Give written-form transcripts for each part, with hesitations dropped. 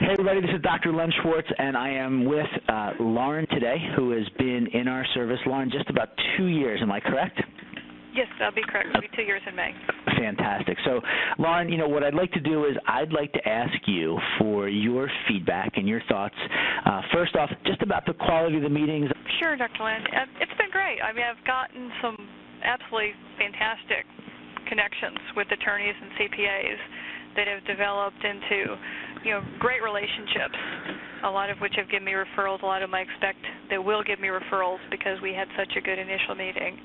Hey, everybody, this is Dr. Len Schwartz, and I am with Lauren today, who has been in our service. Lauren, just about 2 years, am I correct? Yes, that'll be correct. It'll be 2 years in May. Fantastic. So, Lauren, what I'd like to do is I'd like to ask you for your feedback and your thoughts. First off, just about the quality of the meetings. Sure, Dr. Len. It's been great. I mean, I've gotten some absolutely fantastic connections with attorneys and CPAs that have developed into, great relationships, a lot of which have given me referrals. A lot of them I expect they will give me referrals because we had such a good initial meeting.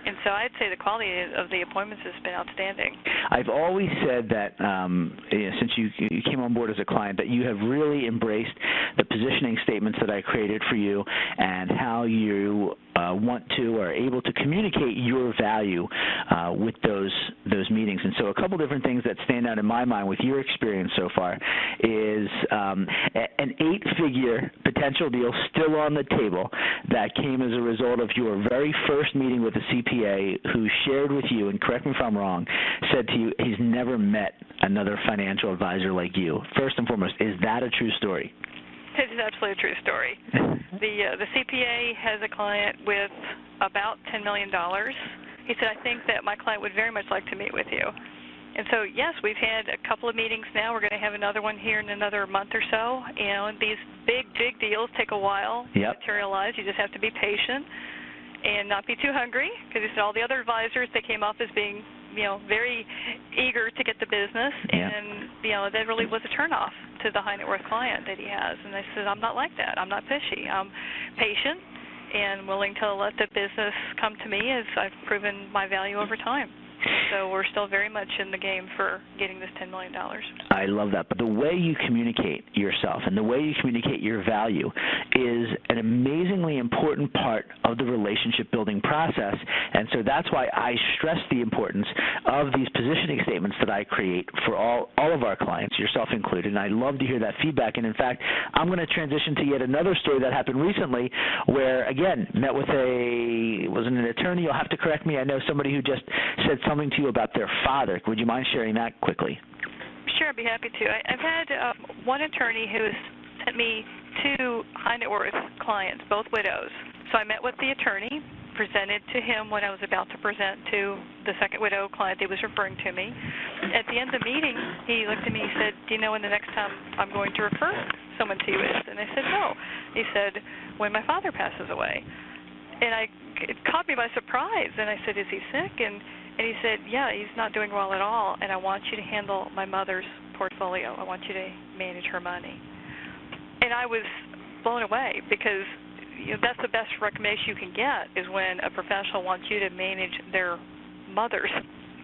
And so I'd say the quality of the appointments has been outstanding. I've always said that since you came on board as a client, that you have really embraced the positioning statements that I created for you and how you want to or are able to communicate your value with those meetings. And so a couple different things that stand out in my mind with your experience so far is an 8-figure potential deal still on the table that came as a result of your very first meeting with a CPA who shared with you, and correct me if I'm wrong, said to you he's never met another financial advisor like you. First and foremost, is that a true story? It is absolutely a true story. The CPA has a client with about $10 million. He said, I think that my client would very much like to meet with you. And so, yes, we've had a couple of meetings now. We're going to have another one here in another month or so. And these big deals take a while to materialize. You just have to be patient and not be too hungry, because he said all the other advisors, they came off as being, very eager to get the business, and, that really was a turnoff to the high net worth client that he has. And I said, I'm not like that. I'm not fishy. I'm patient and willing to let the business come to me as I've proven my value over time. So we're still very much in the game for getting this $10 million. I love that. But the way you communicate yourself and the way you communicate your value is an amazingly important part of the relationship building process. And so that's why I stress the importance of these positioning statements that I create for all of our clients, yourself included. And I love to hear that feedback. And in fact, I'm going to transition to yet another story that happened recently where, again, met with wasn't an attorney, you'll have to correct me. I know somebody who just said something to you about their father. Would you mind sharing that quickly? Sure, I'd be happy to. I've had one attorney who has sent me 2 high net worth clients, both widows. So I met with the attorney, presented to him what I was about to present to the second widow client that was referring to me. At the end of the meeting, he looked at me and said, do you know when the next time I'm going to refer someone to you is? And I said, no. He said, when my father passes away. And it caught me by surprise. And I said, is he sick? And he said, yeah, he's not doing well at all, and I want you to handle my mother's portfolio. I want you to manage her money. And I was blown away because that's the best recommendation you can get is when a professional wants you to manage their mother's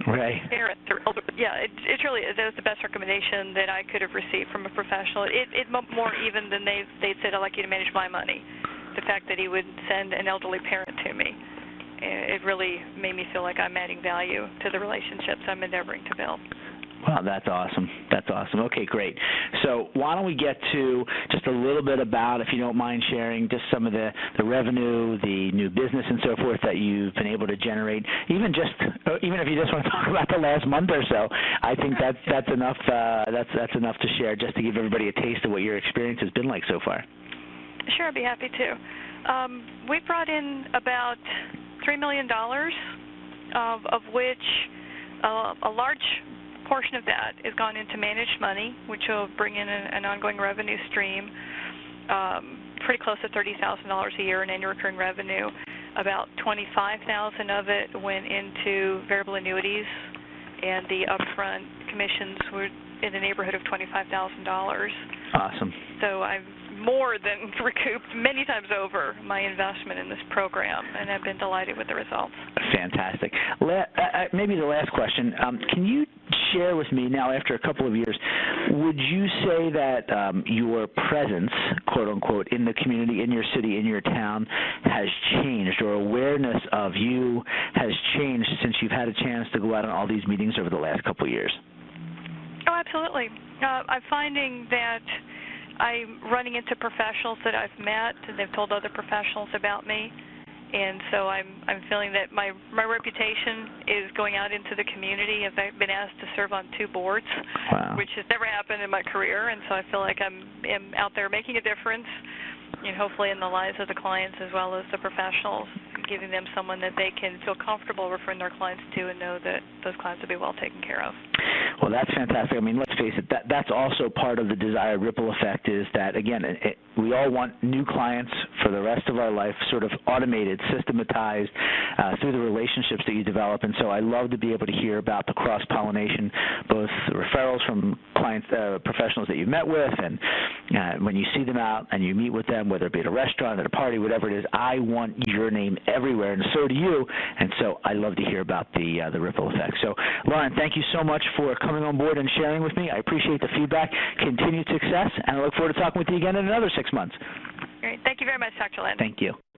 parents. It really is. That was the best recommendation that I could have received from a professional. It more even than they'd said, I'd like you to manage my money. The fact that he would send an elderly parent to me. It really made me feel like I'm adding value to the relationships I'm endeavoring to build. Wow, that's awesome. That's awesome. Okay, great. So why don't we get to just a little bit about, if you don't mind sharing, just some of the revenue, the new business and so forth that you've been able to generate, even if you just want to talk about the last month or so. I think that's enough that's enough to share just to give everybody a taste of what your experience has been like so far. Sure, I'd be happy to. We brought in about $3 million, of which a large portion of that has gone into managed money, which will bring in an ongoing revenue stream, pretty close to $30,000 a year in annual recurring revenue. About $25,000 of it went into variable annuities, and the upfront commissions were in the neighborhood of $25,000. Awesome. So I've more than recouped many times over my investment in this program, and I've been delighted with the results. Fantastic. Maybe the last question. Can you share with me now, after a couple of years, would you say that your presence, quote unquote, in the community, in your city, in your town has changed, or awareness of you has changed since you've had a chance to go out on all these meetings over the last couple of years? Oh, absolutely. I'm finding that I'm running into professionals that I've met, and they've told other professionals about me, And so I'm feeling that my reputation is going out into the community. I've been asked to serve on 2 boards, wow. which has never happened in my career, and so I feel like I'm out there making a difference, and hopefully in the lives of the clients as well as the professionals, giving them someone that they can feel comfortable referring their clients to and know that those clients will be well taken care of. Well, that's fantastic. I mean, let's face it, that's also part of the desired ripple effect is that, again, we all want new clients for the rest of our life, sort of automated, systematized through the relationships that you develop. And so I love to be able to hear about the cross-pollination, both referrals from clients, professionals that you've met with, and when you see them out and you meet with them, whether it be at a restaurant, at a party, whatever it is, I want your name everywhere, and so do you. And so I love to hear about the ripple effect. So, Lauren, thank you so much for coming on board and sharing with me. I appreciate the feedback. Continued success, and I look forward to talking with you again in another 6 months. Great. Thank you very much, Dr. Lynn. Thank you.